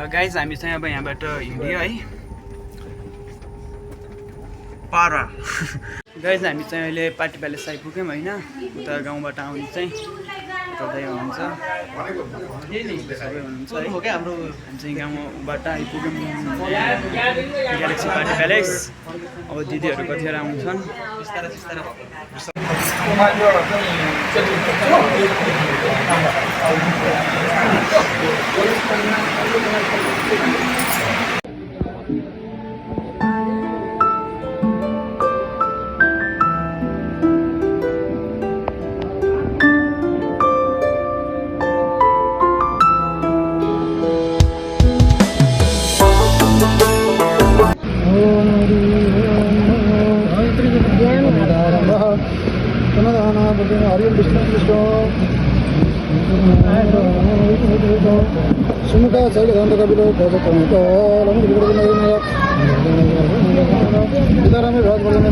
guys हामी चाहिँ अब यहाँबाट हिँड्यो है पारा गाइज हामी चाहिँ अहिले पार्टी प्यालेस आइपुग्यौँ होइन उता गाउँबाट आउने चाहिँ उता हुनुहुन्छ सबै हुनुहुन्छ है हामी चाहिँ गाउँबाट आइपुग्यौँ ग्यालेक्सी पार्टी प्यालेस अब दिदीहरू कतिवटा आउँछन् हरिओम विष्णु विष्णु सुमुखा शैल धन्द कपिलो सीतारामे भ्राज भजन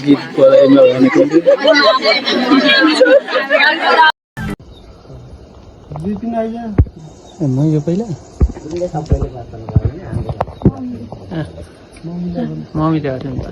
गीत यो पहिला मम्मीले हुन्छ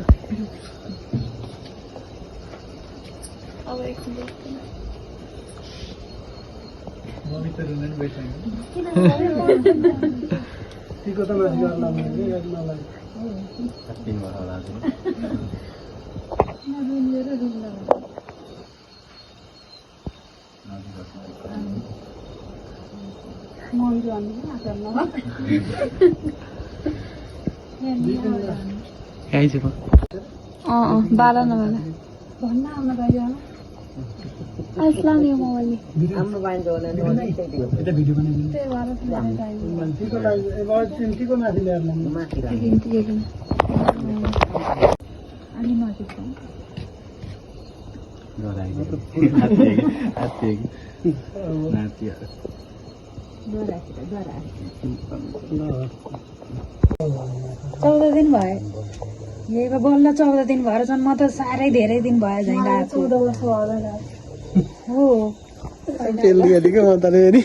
बाला नबाला भन्न आउन गयो अस्लाम यो मोबाइल हाम्रो बाइन्डो होला এটা ভিডিও বানাই ঠিকো মাথি লেয়ার মাথি अनि माथि छ गराइ हाते नाति 14 दिन भयो यही बल्ल 14 दिन भएर झन् म त साह्रै धेरै दिन भयो झैँ लाग्यो 14 वर्ष होला हो तेल दिएको म त रे